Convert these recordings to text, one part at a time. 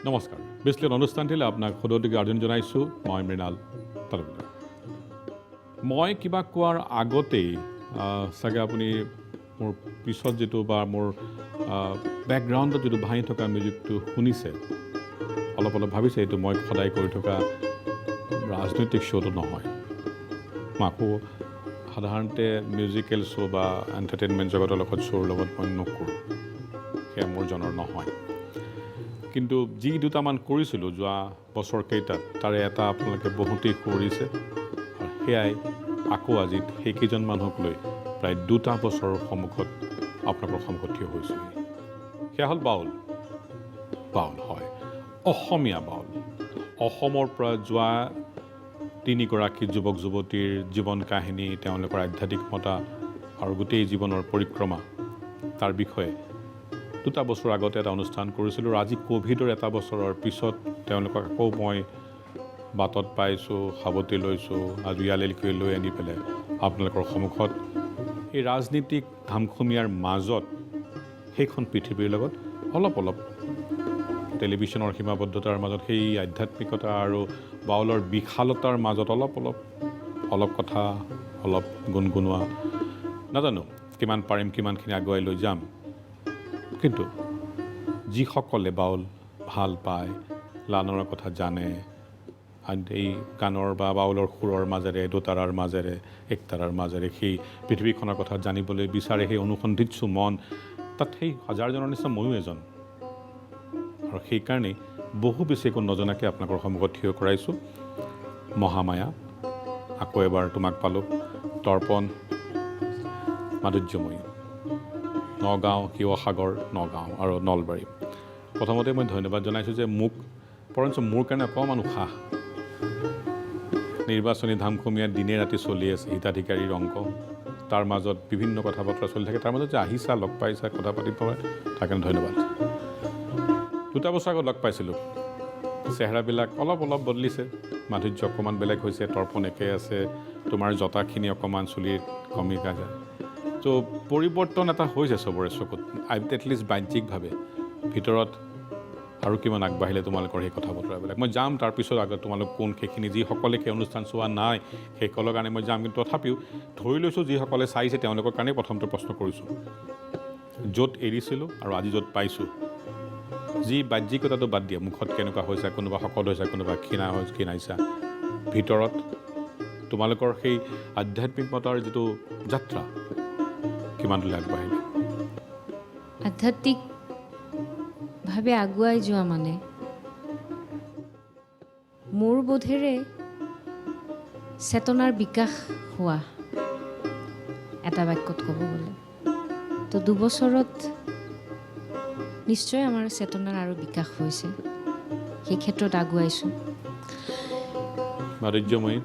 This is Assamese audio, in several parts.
নমস্কাৰ বিশ্লেষণ অনুষ্ঠানটিলৈ আপোনাক সদতিকে আদৰণি জনাইছোঁ মই মৃণাল তালুকদাৰ মই কিবা কোৱাৰ আগতেই চাগে আপুনি মোৰ পিছত যেটো বা মোৰ বেকগ্ৰাউণ্ডত যেটো ভাঙি থকা মিউজিকটো শুনিছে অলপ ভাবিছে এইটো মই সদায় কৰি থকা ৰাজনৈতিক শ্ব'টো নহয় মই আকৌ সাধাৰণতে মিউজিকেল শ্ব' বা এণ্টাৰটেইনমেণ্ট জগতৰ লগত শ্ব'ৰ লগত মই নকৰোঁ সেয়া মোৰ জনৰ নহয় কিন্তু যি দুটামান কৰিছিলোঁ যোৱা বছৰকেইটাত তাৰে এটা আপোনালোকে বহুতেই কৰিছে আৰু সেয়াই আকৌ আজি সেইকেইজন মানুহক লৈ প্ৰায় 2টা বছৰৰ সন্মুখত আপোনালোকৰ সন্মুখত থিয় হৈছোঁ সেয়া হ'ল বাউল হয় অসমীয়া বাউল অসমৰ পৰা যোৱা 3গৰাকী যুৱক যুৱতীৰ জীৱন কাহিনী তেওঁলোকৰ আধ্যাত্মিকতা আৰু গোটেই জীৱনৰ পৰিক্ৰমা তাৰ বিষয়ে 2টা বছৰ আগতে এটা অনুষ্ঠান কৰিছিলোঁ আৰু আজি কোভিডৰ 1 বছৰৰ পিছত তেওঁলোকক আকৌ মই বাটত পাইছোঁ সাৱটি লৈছোঁ আজি ইয়ালৈকে লৈ আনি পেলাই আপোনালোকৰ সন্মুখত এই ৰাজনীতিক ধামখুমীয়াৰ মাজত সেইখন পৃথিৱীৰ লগত অলপ টেলিভিশ্যনৰ সীমাবদ্ধতাৰ মাজত সেই আধ্যাত্মিকতা আৰু বাউলৰ বিশালতাৰ মাজত অলপ কথা অলপ গুণগুণোৱা নাজানো কিমান পাৰিম কিমানখিনি আগুৱাই লৈ যাম কিন্তু যিসকলে বাউল ভাল পায় লালনৰ কথা জানে এই গানৰ বা বাউলৰ সুৰৰ মাজেৰে দোতাৰাৰ মাজেৰে একতাৰাৰ মাজেৰে সেই পৃথিৱীখনৰ কথা জানিবলৈ বিচাৰে সেই অনুসন্ধিৎসু মন তাত সেই হাজাৰজনৰ নিচিনা ময়ো এজন আৰু সেইকাৰণেই বহু বেছি একো নজনাকৈ আপোনালোকৰ সন্মুখত থিয় কৰাইছোঁ মহামায়া আকৌ এবাৰ তোমাক পালোঁ তৰ্পণ মাধুৰ্যময়ী নগাঁও শিৱসাগৰ নগাঁও আৰু নলবাৰী প্ৰথমতে মই ধন্যবাদ জনাইছোঁ যে মোক পৰঞ্চ মোৰ কাৰণে অকণমান উশাহ নিৰ্বাচনী ধামখুমীয়া দিনে ৰাতি চলি আছে হিতাধিকাৰীৰ অংক তাৰ মাজত বিভিন্ন কথা বতৰা চলি থাকে তাৰ মাজত যে আহিছা লগ পাইছা কথা পাতিব পাৰে তাৰ কাৰণে ধন্যবাদ 2টা বছৰ আগত লগ পাইছিলোঁ চেহেৰাবিলাক অলপ বদলিছে মাধুৰ্য অকণমান বেলেগ হৈছে তৰ্পণ একে আছে তোমাৰ জতাখিনি অকণমান চুলিত কমি যায় তো পৰিৱৰ্তন এটা হৈছে চবৰে চকুত এটলিষ্ট বাহ্যিকভাৱে ভিতৰত আৰু কিমান আগবাঢ়িলে তোমালোকৰ সেই কথা বতৰাবিলাক মই যাম তাৰপিছত আগত তোমালোক কোন সেইখিনি যিসকলে সেই অনুষ্ঠান চোৱা নাই সেইসকলৰ কাৰণে মই যাম কিন্তু তথাপিও ধৰি লৈছোঁ যিসকলে চাইছে তেওঁলোকৰ কাৰণেই প্ৰথমটো প্ৰশ্ন কৰিছোঁ য'ত এৰিছিলোঁ আৰু আজি য'ত পাইছোঁ যি বাহ্যিকতাটো বাদ দিয়া মুখত কেনেকুৱা হৈছে কোনোবা শকত হৈছে কোনোবা ক্ষীণাইছা ভিতৰত তোমালোকৰ সেই আধ্যাত্মিকতাৰ যিটো যাত্ৰা কিমান দূৰলৈ আগবাঢ়িলে আধ্যাত্মিকভাৱে আগুৱাই যোৱা মানে মোৰ বোধেৰে চেতনাৰ বিকাশ হোৱা এটা বাক্যত ক'ব গ'লে তো 2 বছৰত নিশ্চয় আমাৰ চেতনাৰ আৰু বিকাশ হৈছে সেই ক্ষেত্ৰত আগুৱাইছোঁ মাধুৰ্যময়ী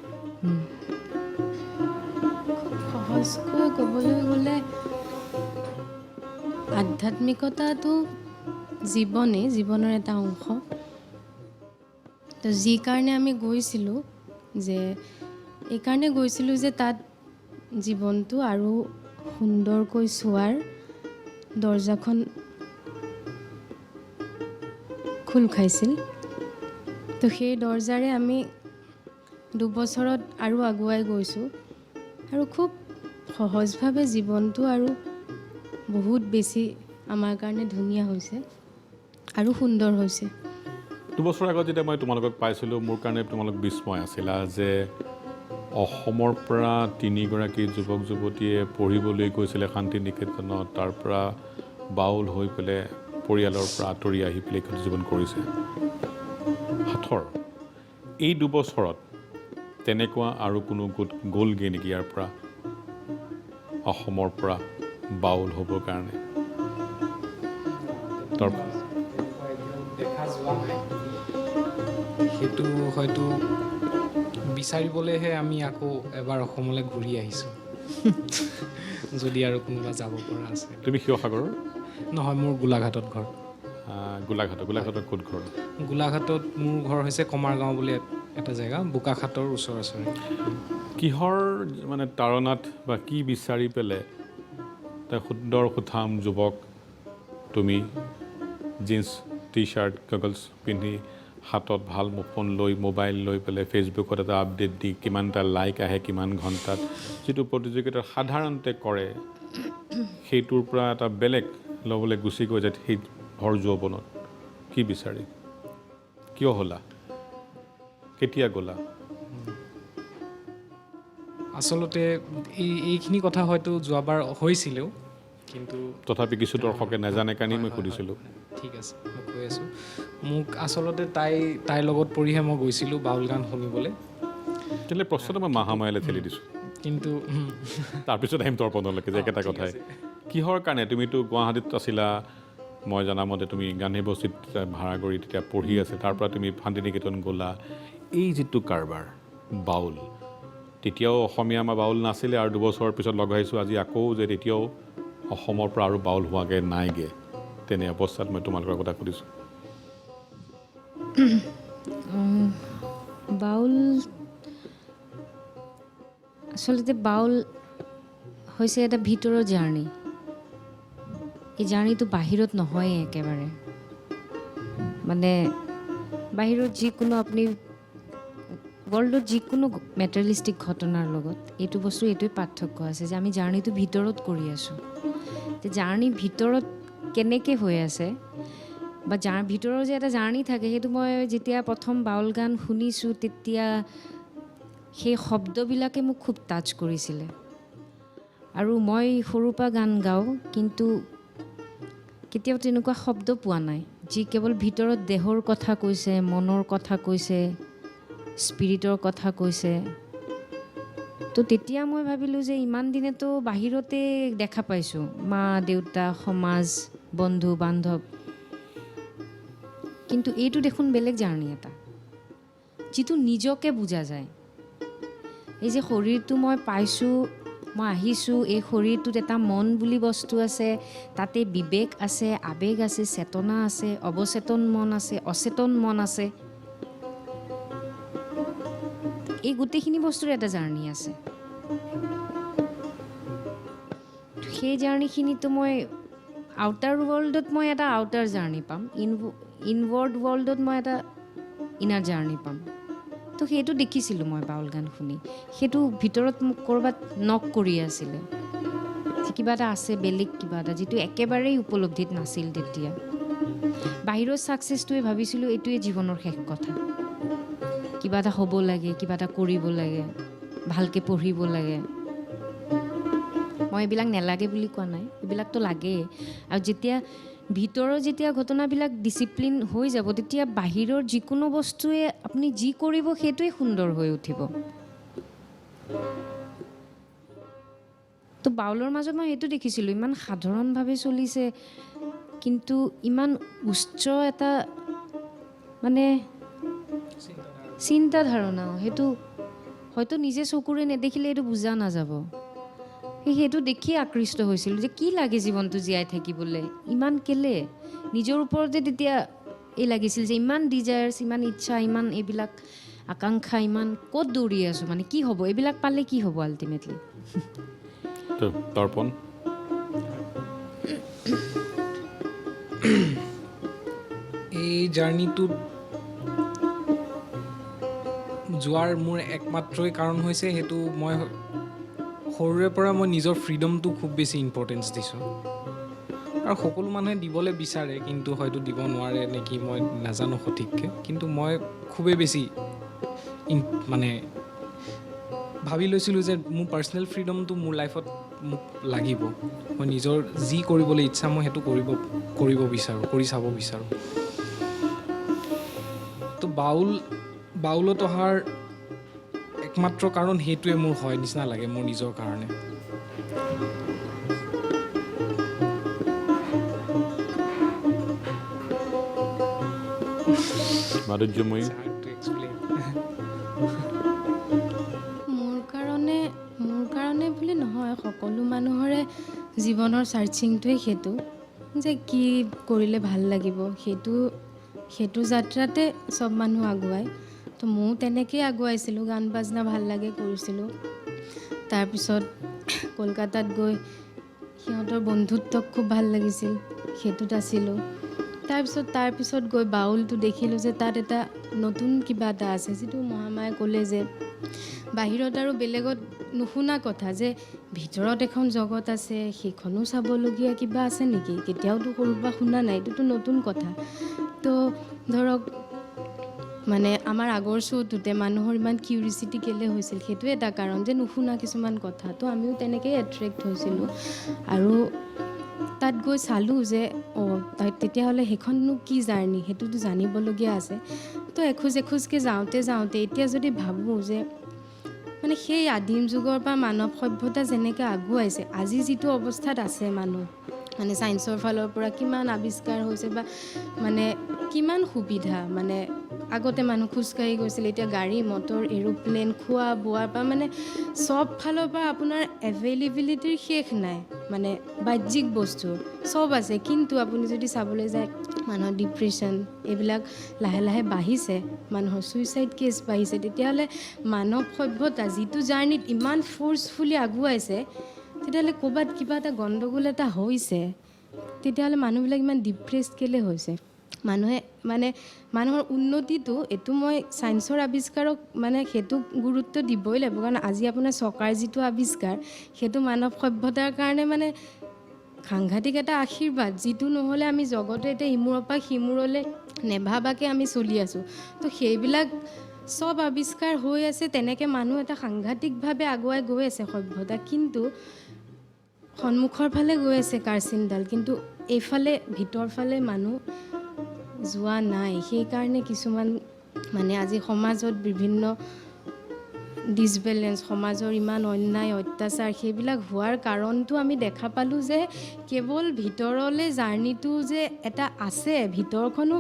সহজকৈ ক'বলৈ গ'লে আধ্যাত্মিকতাটো জীৱনৰ এটা অংশ তো যি কাৰণে আমি গৈছিলোঁ যে এইকাৰণে গৈছিলোঁ যে তাত জীৱনটো আৰু সুন্দৰকৈ চোৱাৰ দৰ্জাখন খোল খাইছিল তো সেই দৰ্জাৰে আমি 2 বছৰত আৰু আগুৱাই গৈছোঁ আৰু খুব সহজভাৱে জীৱনটো আৰু বহুত বেছি আমাৰ কাৰণে ধুনীয়া হৈছে আৰু সুন্দৰ হৈছে 2 বছৰ আগত যেতিয়া মই তোমালোকক পাইছিলোঁ মোৰ কাৰণে তোমালোক বিস্ময় আছিলা যে অসমৰ পৰা 3গৰাকী যুৱক যুৱতীয়ে পঢ়িবলৈ গৈছিলে শান্তি নিকেতনত তাৰ পৰা বাউল হৈ পেলাই পৰিয়ালৰ পৰা আঁতৰি আহি পেলাই জীৱন কৰিছে হাতৰ এই 2 বছৰত তেনেকুৱা আৰু কোনো গোট গ'লগৈ নেকি ইয়াৰ পৰা অসমৰ পৰা বাউল হ'বৰ কাৰণে দেখা যোৱা নাই সেইটো হয়তো বিচাৰিবলৈহে আমি আকৌ এবাৰ অসমলৈ ঘূৰি আহিছোঁ যদি আৰু কোনোবা যাব পৰা আছে তুমি শিৱসাগৰৰ নহয় মোৰ গোলাঘাটত ঘৰ গোলাঘাটত ক'ত ঘৰ গোলাঘাটত মোৰ ঘৰ হৈছে কমাৰগাঁও বুলি এটা জেগা বোকাখাটৰ ওচৰে কিহৰ মানে তাৰণাত বা কি বিচাৰি পেলাই এটা সুন্দৰ সুঠাম যুৱক তুমি জিন্স টি চাৰ্ট গগলছ পিন্ধি হাতত ভাল ফোন লৈ মোবাইল লৈ পেলাই ফেচবুকত এটা আপডেট দি কিমানটা লাইক আহে কিমান ঘণ্টাত যিটো প্ৰতিযোগিতা সাধাৰণতে কৰে সেইটোৰ পৰা এটা বেলেগ ল'বলৈ গুচি গৈ যায় সেই ভৰ যৌৱনত কি বিচাৰি কিয় হ'লা কেতিয়া গ'লা আচলতে এইখিনি কথা হয়তো যোৱাবাৰ হৈছিলেও কিন্তু তথাপি কিছু দৰ্শকে নাজানে কাৰণে মই সুধিছিলোঁ ঠিক আছে মই কৈ আছোঁ মোক আচলতে তাইৰ লগত পঢ়িহে মই গৈছিলোঁ বাউল গান শুনিবলৈ তেতিয়াহ'লে প্ৰশ্নটো মই মাহামায়ালৈ ঠেলি দিছোঁ কিন্তু তাৰপিছত আহিম তৰ্পণলৈকে যে একেটা কথাই কিহৰ কাৰণে তুমিতো গুৱাহাটীত আছিলা মই জনামতে তুমি গান্ধী বস্তিত ভাড়া কৰি তেতিয়া পঢ়ি আছে তাৰ পৰা তুমি শান্তিনিকেতন গ'লা এই যিটো কাৰবাৰ বাউল তেতিয়াও অসমীয়া আমাৰ বাউল নাছিলে আৰু দুবছৰৰ পিছত লগাইছোঁ আজি আকৌ যে তেতিয়াও অসমৰ পৰা আৰু বাউল হোৱাকৈ নাইগৈ তেনে অৱস্থাত মই তোমালোকৰ কথা সুধিছোঁ বাউল আচলতে বাউল হৈছে এটা ভিতৰৰ জাৰ্ণি এই জাৰ্ণিটো বাহিৰত নহয়েই একেবাৰে মানে বাহিৰত যিকোনো আপুনি ৱৰ্ল্ডত যিকোনো মেটেৰিয়েলিষ্টিক ঘটনাৰ লগত এইটো বস্তু এইটোৱে পাৰ্থক্য আছে যে আমি জাৰ্ণিটো ভিতৰত কৰি আছোঁ যে জাৰ্ণি ভিতৰত কেনেকৈ হৈ আছে বা ভিতৰৰ যে এটা জাৰ্ণি থাকে সেইটো মই যেতিয়া প্ৰথম বাউল গান শুনিছোঁ তেতিয়া সেই শব্দবিলাকে মোক খুব টাচ কৰিছিলে আৰু মই সৰুৰ পৰা গান গাওঁ কিন্তু কেতিয়াও তেনেকুৱা শব্দ পোৱা নাই যি কেৱল ভিতৰত দেহৰ কথা কৈছে মনৰ কথা কৈছে স্পিৰিটৰ কথা কৈছে তো তেতিয়া মই ভাবিলোঁ যে ইমান দিনেতো বাহিৰতে দেখা পাইছোঁ মা দেউতা সমাজ বন্ধু বান্ধৱ কিন্তু এইটো দেখোন বেলেগ জাৰ্ণি এটা যিটো নিজকে বুজা যায় এই যে শৰীৰটো মই পাইছোঁ মই আহিছোঁ এই শৰীৰটোত এটা মন বুলি বস্তু আছে তাতে বিবেক আছে আৱেগ আছে চেতনা আছে অৱচেতন মন আছে অচেতন মন আছে এই গোটেইখিনি বস্তুৰ এটা জাৰ্ণি আছে সেই জাৰ্ণিখিনিতো মই আউটাৰ ৱৰ্ল্ডত মই এটা আউটাৰ জাৰ্ণি পাম ইনৱাৰ্ড ৱৰ্ল্ডত মই এটা ইনাৰ জাৰ্ণি পাম তো সেইটো দেখিছিলোঁ মই বাউল গান শুনি সেইটো ভিতৰত মোক ক'ৰবাত নক কৰি আছিলে কিবা এটা আছে বেলেগ কিবা এটা যিটো একেবাৰেই উপলব্ধিত নাছিল তেতিয়া বাহিৰৰ ছাকচেছটোৱে ভাবিছিলোঁ এইটোৱে জীৱনৰ শেষ কথা কিবা এটা হ'ব লাগে কিবা এটা কৰিব লাগে ভালকৈ পঢ়িব লাগে মই এইবিলাক নেলাগে বুলি কোৱা নাই এইবিলাকতো লাগেই আৰু যেতিয়া ঘটনাবিলাক ডিচিপ্লিন হৈ যাব তেতিয়া বাহিৰৰ যিকোনো বস্তুৱে আপুনি যি কৰিব সেইটোৱে সুন্দৰ হৈ উঠিব তো বাউলৰ মাজত মই সেইটো দেখিছিলোঁ ইমান সাধাৰণভাৱে চলিছে কিন্তু ইমান উচ্চ এটা মানে চিন্তা ধাৰণা সেইটো হয়তো নিজে চকুৰে নেদেখিলে এইটো বুজা নাযাব সেইটো দেখিয়ে আকৃষ্ট হৈছিলোঁ যে কি লাগে জীৱনটো জীয়াই থাকিবলৈ ইমান কেলে নিজৰ ওপৰতে তেতিয়া এই লাগিছিল যে ইমান ডিজায়াৰ্ছ ইমান ইচ্ছা ইমান এইবিলাক আকাংক্ষা ইমান ক'ত দৌৰি আছোঁ মানে কি হ'ব এইবিলাক পালে কি হ'ব আল্টিমেটলি তৰ্পণ এই জাৰ্ণিটোত যোৱাৰ মোৰ একমাত্ৰই কাৰণ হৈছে সেইটো মই সৰুৰে পৰা মই নিজৰ ফ্ৰীডমটো খুব বেছি ইম্পৰ্টেঞ্চ দিছোঁ আৰু সকলো মানুহে দিবলৈ বিচাৰে কিন্তু হয়তো দিব নোৱাৰে নেকি মই নাজানো সঠিককৈ কিন্তু মই খুবেই বেছি মানে ভাবি লৈছিলোঁ যে মোৰ পাৰ্চনেল ফ্ৰীডমটো মোৰ লাইফত মোক লাগিব মই নিজৰ যি কৰিবলৈ ইচ্ছা মই সেইটো কৰিব বিচাৰোঁ কৰি চাব বিচাৰোঁ তো বাউলত অহাৰ একমাত্ৰ কাৰণ সেইটোৱে মোৰ হয় নিচিনা লাগে মোৰ নিজৰ কাৰণে মাধুৰ্যময়ী মোৰ কাৰণে বুলি নহয় সকলো মানুহৰে জীৱনৰ চাৰ্চিংটোৱে সেইটো যে কি কৰিলে ভাল লাগিব সেইটো যাত্ৰাতে চব মানুহ আগুৱায় তো ময়ো তেনেকৈয়ে আগুৱাইছিলোঁ গান বাজনা ভাল লাগে কৰিছিলোঁ তাৰপিছত কলকাতাত গৈ সিহঁতৰ বন্ধুত্বক খুব ভাল লাগিছিল সেইটোত আছিলোঁ তাৰপিছত গৈ বাউলটো দেখিলোঁ যে তাত এটা নতুন কিবা এটা আছে, যিটো মহামায়ে ক'লে যে বাহিৰত আৰু বেলেগত নুশুনা কথা, যে ভিতৰত এখন জগত আছে, সেইখনো চাবলগীয়া কিবা আছে নেকি, কেতিয়াওতো সৰুৰ পৰা শুনা নাই, এইটোতো নতুন কথা। তো ধৰক মানে আমাৰ আগৰ শ্ব'টোতে মানুহৰ ইমান কিউৰিচিটি কেলৈ হৈছিল, সেইটো এটা কাৰণ যে নুশুনা কিছুমান কথা। তো আমিও তেনেকৈয়ে এট্ৰেক্ট হৈছিলোঁ আৰু তাত গৈ চালোঁ যে তেতিয়াহ'লে সেইখননো কি জাৰ্ণি, সেইটোতো জানিবলগীয়া আছে। তো এখোজকৈ যাওঁতে এতিয়া যদি ভাবোঁ যে মানে সেই আদিম যুগৰ পৰা মানৱ সভ্যতা যেনেকৈ আগুৱাইছে, আজি যিটো অৱস্থাত আছে মানুহ, মানে ছায়েন্সৰ ফালৰ পৰা কিমান আৱিষ্কাৰ হৈছে বা মানে কিমান সুবিধা, মানে আগতে মানুহ খোজকাঢ়ি গৈছিল, এতিয়া গাড়ী মটৰ এৰোপ্লেন খোৱা বোৱাৰ পৰা মানে চব ফালৰ পৰা আপোনাৰ এভেইলেবিলিটিৰ শেষ নাই, মানে বাহ্যিক বস্তুৰ চব আছে। কিন্তু আপুনি যদি চাবলৈ যায় মানুহৰ ডিপ্ৰেশ্যন এইবিলাক লাহে লাহে বাঢ়িছে, মানুহৰ ছুইচাইড কেছ বাঢ়িছে, তেতিয়াহ'লে মানৱ সভ্যতা যিটো জাৰ্ণিত ইমান ফ'ৰ্চফুলি আগুৱাইছে, তেতিয়াহ'লে ক'ৰবাত কিবা এটা গণ্ডগোল এটা হৈছে, তেতিয়াহ'লে মানুহবিলাক ইমান ডিপ্ৰেছড কেলৈ হৈছে? মানুহে মানে মানুহৰ উন্নতিটো, এইটো মই ছায়েন্সৰ আৱিষ্কাৰক মানে সেইটো গুৰুত্ব দিবই লাগিব, কাৰণ আজি আপোনাৰ চকাৰ যিটো আৱিষ্কাৰ, সেইটো মানৱ সভ্যতাৰ কাৰণে মানে সাংঘাতিক এটা আশীৰ্বাদ, যিটো নহ'লে আমি জগতে এতিয়া ইমূৰৰ পৰা সিমূৰলৈ নেভাবাকৈ আমি চলি আছোঁ। তো সেইবিলাক চব আৱিষ্কাৰ হৈ আছে, তেনেকৈ মানুহ এটা সাংঘাতিকভাৱে আগুৱাই গৈ আছে সভ্যতা, কিন্তু সন্মুখৰ ফালে গৈ আছে কাৰচিনডাল, কিন্তু এইফালে ভিতৰ ফালে মানুহ যোৱা নাই। সেইকাৰণে কিছুমান মানে আজি সমাজত বিভিন্ন ডিছবেলেঞ্চ, সমাজৰ ইমান অন্যায় অত্যাচাৰ, সেইবিলাক হোৱাৰ কাৰণটো আমি দেখা পালোঁ যে কেৱল ভিতৰলৈ জাৰ্ণিটো যে এটা আছে, ভিতৰখনো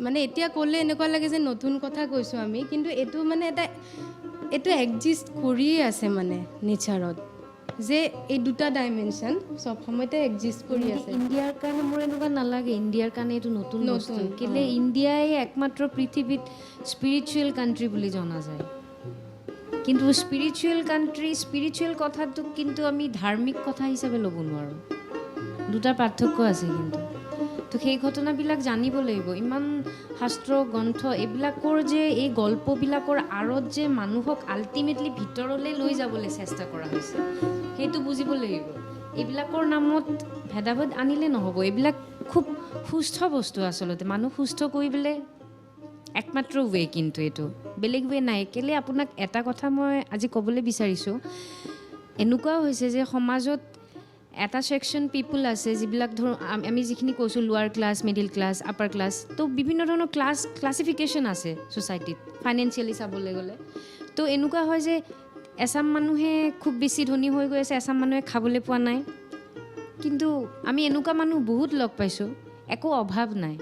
মানে এতিয়া ক'লে এনেকুৱা লাগে যে নতুন কথা কৈছোঁ আমি, কিন্তু এইটো মানে এইটো এক্সিষ্ট কৰিয়ে আছে মানে নেচাৰত, যে এই দুটা ডাইমেনশ্যন চব সময়তে এক্সিষ্ট কৰি আছে। ইণ্ডিয়াৰ কাৰণে মোৰ এনেকুৱা নালাগে, ইণ্ডিয়াৰ কাৰণে এইটো নতুন বস্তু, কেলে ইণ্ডিয়াই একমাত্ৰ পৃথিৱীত স্পিৰিচুৱেল কাণ্ট্ৰি বুলি জনা যায়। কিন্তু স্পিৰিচুৱেল কথাটোক কিন্তু আমি ধাৰ্মিক কথা হিচাপে ল'ব নোৱাৰোঁ, দুটাৰ পাৰ্থক্য আছে কিন্তু। তো সেই ঘটনাবিলাক জানিব লাগিব। ইমান শাস্ত্ৰ গ্ৰন্থ এইবিলাকৰ যে এই গল্পবিলাকৰ আঁৰত যে মানুহক আল্টিমেটলি ভিতৰলৈ লৈ যাবলৈ চেষ্টা কৰা হৈছে, সেইটো বুজিব লাগিব। এইবিলাকৰ নামত ভেদাভেদ আনিলে নহ'ব। এইবিলাক খুব সুস্থ বস্তু আচলতে, মানুহ সুস্থ কৰিবলৈ একমাত্ৰ ৱে, কিন্তু এইটো বেলেগ ৱে নাই। কেলৈ আপোনাক এটা কথা মই আজি ক'বলৈ বিচাৰিছোঁ, এনেকুৱাও হৈছে যে সমাজত এটা ছেকশ্যন পিপুল আছে যিবিলাক ধৰ আমি যিখিনি কৈছোঁ লোৱাৰ class, middle class, upper class, তো বিভিন্ন ধৰণৰ ক্লাছিফিকেশ্যন আছে ছ'চাইটিত ফাইনেন্সিয়েলি চাবলৈ গ'লে। তো এনেকুৱা হয় যে এচাম মানুহে খুব বেছি ধনী হৈ গৈ আছে, এচাম মানুহে খাবলৈ পোৱা নাই। কিন্তু আমি এনেকুৱা মানুহ বহুত লগ পাইছোঁ, একো অভাৱ নাই,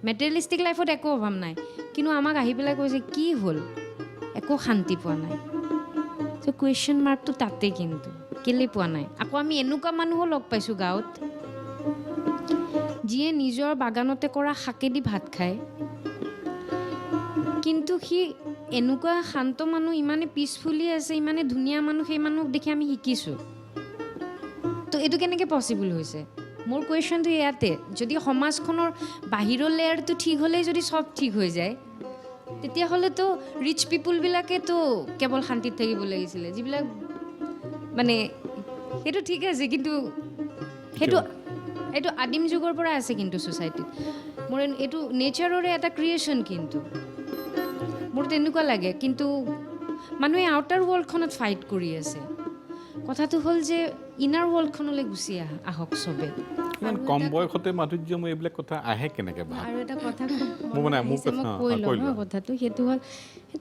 মেটেৰিয়েলিষ্টিক লাইফত একো অভাৱ নাই, কিন্তু আমাক আহি পেলাই কৈছে কি হ'ল, একো শান্তি পোৱা নাই। তো কুৱেশ্যন মাৰ্কটো তাতে, কিন্তু কেলৈ পোৱা নাই। আকৌ আমি এনেকুৱা মানুহো লগ পাইছোঁ গাঁৱত, যিয়ে নিজৰ বাগানতে কৰা শাকেদি ভাত খায়, কিন্তু সি এনেকুৱা শান্ত মানুহ, ইমানে পিচফুলি আছে, ইমানে ধুনীয়া মানুহ, সেই মানুহক দেখি আমি শিকিছোঁ। তো এইটো কেনেকৈ পচিবল হৈছে? মোৰ কুৱেশ্যনটো ইয়াতে, যদি সমাজখনৰ বাহিৰৰ লেয়াৰটো ঠিক হ'লেই যদি চব ঠিক হৈ যায়, তেতিয়াহ'লেতো ৰিচ পিপুলবিলাকেতো কেৱল শান্তিত থাকিব লাগিছিলে, যিবিলাক মানে সেইটো ঠিক আছে, কিন্তু এইটো আদিম যুগৰ পৰা আছে কিন্তু ছ'চাইটিত। মোৰ এইটো নেচাৰৰে এটা ক্ৰিয়েশ্যন, কিন্তু মোৰ তেনেকুৱা লাগে। কিন্তু মানুহে আউটাৰ ৱৰ্ল্ডখনত ফাইট কৰি আছে। কথাটো হ'ল যে ইনাৰ ৱৰ্ল্ডখনলৈ গুচি আহক চবে। ইমান কম বয়সতে মাধুৰ্যময় এইবিলাক কথা আহে কেনেকৈ? আৰু এটা কথা মই কৈ লওঁ কথাটো, সেইটো হ'ল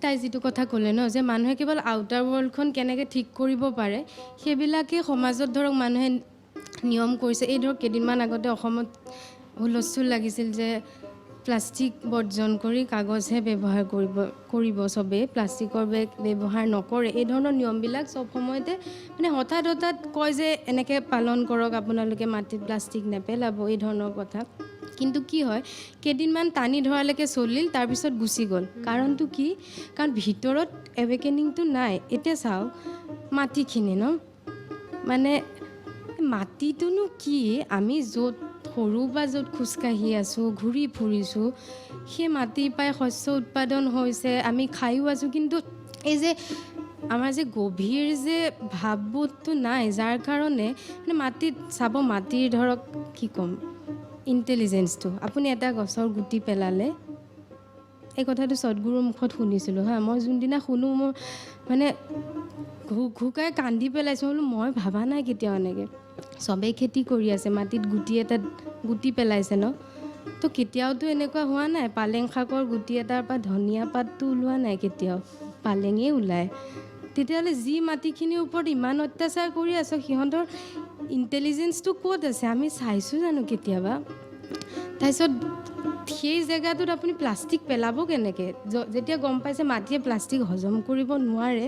তাই যিটো কথা ক'লে ন, যে মানুহে কেৱল আউটাৰ ৱৰ্ল্ডখন কেনেকৈ ঠিক কৰিব পাৰে, সেইবিলাকেই সমাজত ধৰক মানুহে নিয়ম কৰিছে। এই ধৰক কেইদিনমান আগতে অসমত হুলস্থুল লাগিছিল যে প্লাষ্টিক বৰ্জন কৰি কাগজহে ব্যৱহাৰ কৰিব চবেই, প্লাষ্টিকৰ বেগ ব্যৱহাৰ নকৰে। এই ধৰণৰ নিয়মবিলাক চব সময়তে মানে হঠাৎ কয় যে এনেকৈ পালন কৰক, আপোনালোকে মাটিত প্লাষ্টিক নেপেলাব, এই ধৰণৰ কথা। কিন্তু কি হয়, কেইদিনমান টানি ধৰালৈকে চলিল, তাৰপিছত গুচি গ'ল। কাৰণটো কি? কাৰণ ভিতৰত এৱেকেনিংটো নাই। এতিয়া চাওক মাটিখিনি ন, মানে মাটিটোনো কি, আমি য'ত সৰুৰ পৰা য'ত খোজকাঢ়ি আছোঁ, ঘূৰি ফুৰিছোঁ, সেই মাটিৰ পৰাই শস্য উৎপাদন হৈছে, আমি খায়ো আছোঁ, কিন্তু এই যে আমাৰ যে গভীৰ যে ভাৱবোধটো নাই, যাৰ কাৰণে মানে মাটিত চাব, মাটিৰ ধৰক কি ক'ম, ইণ্টেলিজেঞ্চটো। আপুনি এটা গছৰ গুটি পেলালে, এই কথাটো সদগুৰুৰ মুখত শুনিছিলোঁ হা, মই যোনদিনা শুনো মোৰ মানে ঘুকাই কান্দি পেলাইছোঁ। বোলো মই ভাবা নাই কেতিয়াও এনেকৈ। চবেই খেতি কৰি আছে, মাটিত গুটি পেলাইছে ন, তো কেতিয়াওতো এনেকুৱা হোৱা নাই। পালেং শাকৰ গুটি এটাৰ পৰা ধনিয়া পাতটো ওলোৱা নাই কেতিয়াও, পালেঙেই ওলায়। তেতিয়াহ'লে যি মাটিখিনিৰ ওপৰত ইমান অত্যাচাৰ কৰি আছোঁ, সিহঁতৰ ইণ্টেলিজেঞ্চটো ক'ত আছে? আমি চাইছোঁ জানো কেতিয়াবা? তাৰপিছত সেই জেগাটোত আপুনি প্লাষ্টিক পেলাব কেনেকৈ? যেতিয়া গম পাইছে মাটিয়ে প্লাষ্টিক হজম কৰিব নোৱাৰে,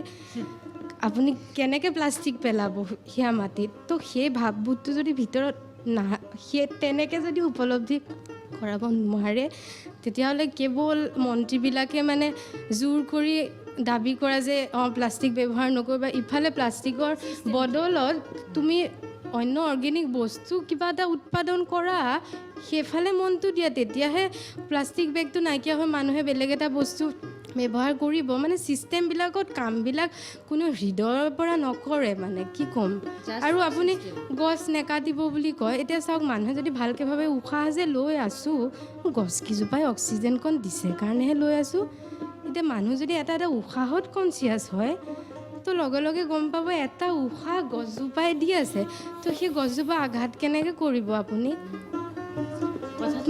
আপুনি কেনেকৈ প্লাষ্টিক পেলাব সেয়া মাটিত? তো সেই ভাৱবোধটো যদি ভিতৰত সেই তেনেকৈ যদি উপলব্ধি কৰাব নোৱাৰে, তেতিয়াহ'লে কেৱল মন্ত্ৰীবিলাকে মানে জোৰ কৰি দাবী কৰা যে প্লাষ্টিক ব্যৱহাৰ নকৰিবা, ইফালে প্লাষ্টিকৰ বদলত তুমি অন্য অৰ্গেনিক বস্তু কিবা এটা উৎপাদন কৰা, সেইফালে মনটো দিয়া, তেতিয়াহে প্লাষ্টিক বেগটো নাইকিয়া হৈ মানুহে বেলেগ এটা বস্তু ব্যৱহাৰ কৰিব। মানে ছিষ্টেমবিলাকত কামবিলাক কোনো হৃদয়ৰ পৰা নকৰে, মানে কি ক'ম। আৰু আপুনি গছ নেকাটিব বুলি কয়, এতিয়া চাওক, মানুহে যদি ভালকৈ ভাবে উশাহ যে লৈ আছোঁ, গছকেইজোপাই অক্সিজেনকণ দিছে কাৰণেহে লৈ আছোঁ। এতিয়া মানুহ যদি এটা উশাহত কনচিয়াছ হয়, তো লগে লগে গম পাব এটা উশাহ গছজোপাই দি আছে, তো সেই গছজোপা আঘাত কেনেকৈ কৰিব আপুনি?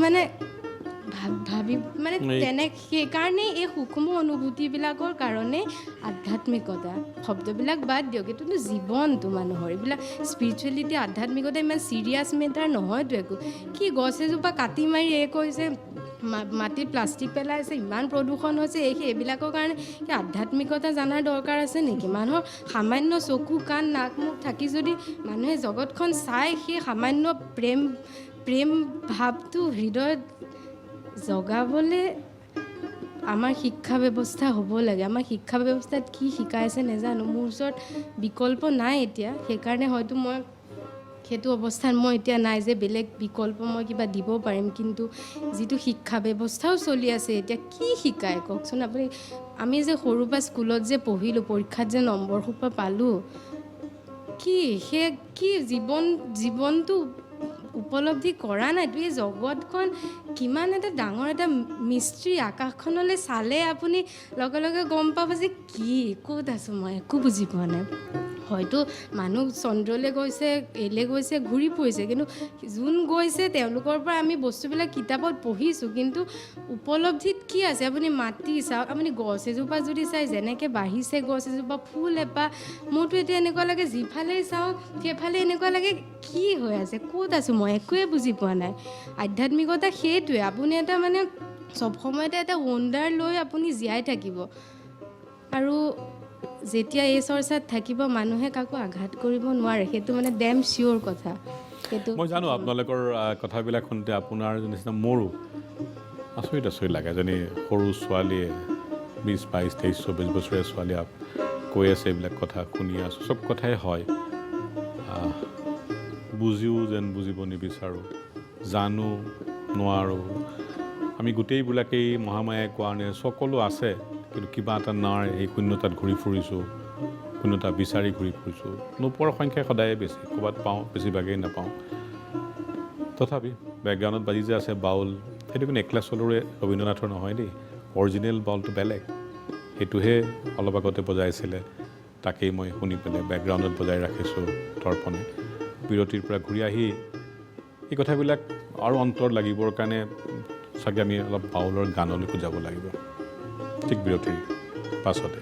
মানে ভাবি মানে সেইকাৰণে এই সূক্ষ্ম অনুভূতিবিলাকৰ কাৰণে আধ্যাত্মিকতা শব্দবিলাক বাদ দিয়ক, এইটোতো জীৱনটো মানুহৰ। এইবিলাক স্পিৰিচুৱেলিটি, আধ্যাত্মিকতা ইমান চিৰিয়াছ মেটাৰ নহয়তো একো। কি গছ এজোপা কাটি মাৰি কৈছে মাটিত প্লাষ্টিক পেলাইছে, ইমান প্ৰদূষণ হৈছে, এইবিলাকৰ কাৰণে কি আধ্যাত্মিকতা জনাৰ দৰকাৰ আছে নেকি? মানুহৰ সামান্য চকু কাণ নাক মুখ থাকি যদি মানুহে জগতখন চাই, সেই সামান্য প্ৰেম ভাৱটো হৃদয়ত জগাবলৈ আমাৰ শিক্ষা ব্যৱস্থা হ'ব লাগে। আমাৰ শিক্ষা ব্যৱস্থাত কি শিকাইছে নাজানো, মোৰ ওচৰত বিকল্প নাই এতিয়া। সেইকাৰণে হয়তো মই সেইটো অৱস্থাত মই এতিয়া নাই যে বেলেগ বিকল্প মই কিবা দিব পাৰিম। কিন্তু যিটো শিক্ষা ব্যৱস্থাও চলি আছে এতিয়া, কি শিকায় কওকচোন আপুনি? আমি যে সৰুৰ পৰা স্কুলত যে পঢ়িলোঁ, পৰীক্ষাত যে নম্বৰ সোপা পালোঁ, কি জীৱনটো উপলব্ধি কৰা নাইতো। এই জগতখন কিমান এটা ডাঙৰ এটা মিস্ত্ৰী, আকাশখনলৈ চালে আপুনি লগে লগে গম পাব যে ক'ত আছোঁ মই, একো বুজি পোৱা নাই। হয়তো মানুহ চন্দ্ৰলৈ গৈছে, এলৈ গৈছে, ঘূৰি ফুৰিছে, কিন্তু যোন গৈছে তেওঁলোকৰ পৰা আমি বস্তুবিলাক কিতাপত পঢ়িছোঁ, কিন্তু উপলব্ধিত কি আছে? আপুনি মাটি চাওক, আপুনি গছ এজোপা যদি চাই, যেনেকৈ বাঢ়িছে গছ এজোপা, ফুল এপাহ, মোৰতো এতিয়া এনেকুৱা লাগে যিফালেই চাওঁ সেইফালে এনেকুৱা লাগে কি হৈ আছে, ক'ত আছোঁ মই, একোৱে বুজি পোৱা নাই। আধ্যাত্মিকতা সেইটোৱে, আপুনি এটা মানে চব সময়তে এটা ৱণ্ডাৰ লৈ আপুনি জীয়াই থাকিব। আৰু যেতিয়া এই চৰ্চাত থাকিব, মানুহে কাকো আঘাত কৰিব নোৱাৰে, সেইটো মানে ডেম চিয়'ৰ কথা। সেইটো মই জানো আপোনালোকৰ কথাবিলাক শুনোতে আপোনাৰ নিচিনা মোৰো আচৰিত লাগে। এজনী সৰু ছোৱালীয়ে 20, 22, 23, 24 বছৰীয়া ছোৱালীয়ে কৈ আছে এইবিলাক কথা, শুনি আছোঁ, চব কথাই হয়। বুজিও যেন বুজিব নিবিচাৰোঁ, জানো নোৱাৰোঁ। আমি গোটেইবিলাকেই মহামায়াই কোৱা নে সকলো আছে, কিন্তু কিবা এটা নাই, এই শূন্যতাত ঘূৰি ফুৰিছোঁ, শূন্যতা বিচাৰি ঘূৰি ফুৰিছোঁ। নোপোৱাৰ সংখ্যা সদায়ে বেছি, ক'ৰবাত পাওঁ, বেছিভাগেই নাপাওঁ। তথাপি বেকগ্ৰাউণ্ডত বাজি যে আছে বাউল, সেইটো কিন্তু একলা চলৰে ৰবীন্দ্ৰনাথৰ নহয় দেই, অৰিজিনেল বাউলটো বেলেগ। সেইটোহে অলপ আগতে বজাইছিলে, তাকেই মই শুনি পেলাই বেকগ্ৰাউণ্ডত বজাই ৰাখিছোঁ দৰ্পণে। বিৰতিৰ পৰা ঘূৰি আহি এই কথাবিলাক আৰু অন্তৰ লাগিবৰ কাৰণে চাগে আমি অলপ বাউলৰ গানলৈকো যাব লাগিব। ঠিক বিৰতিৰ পাছতে।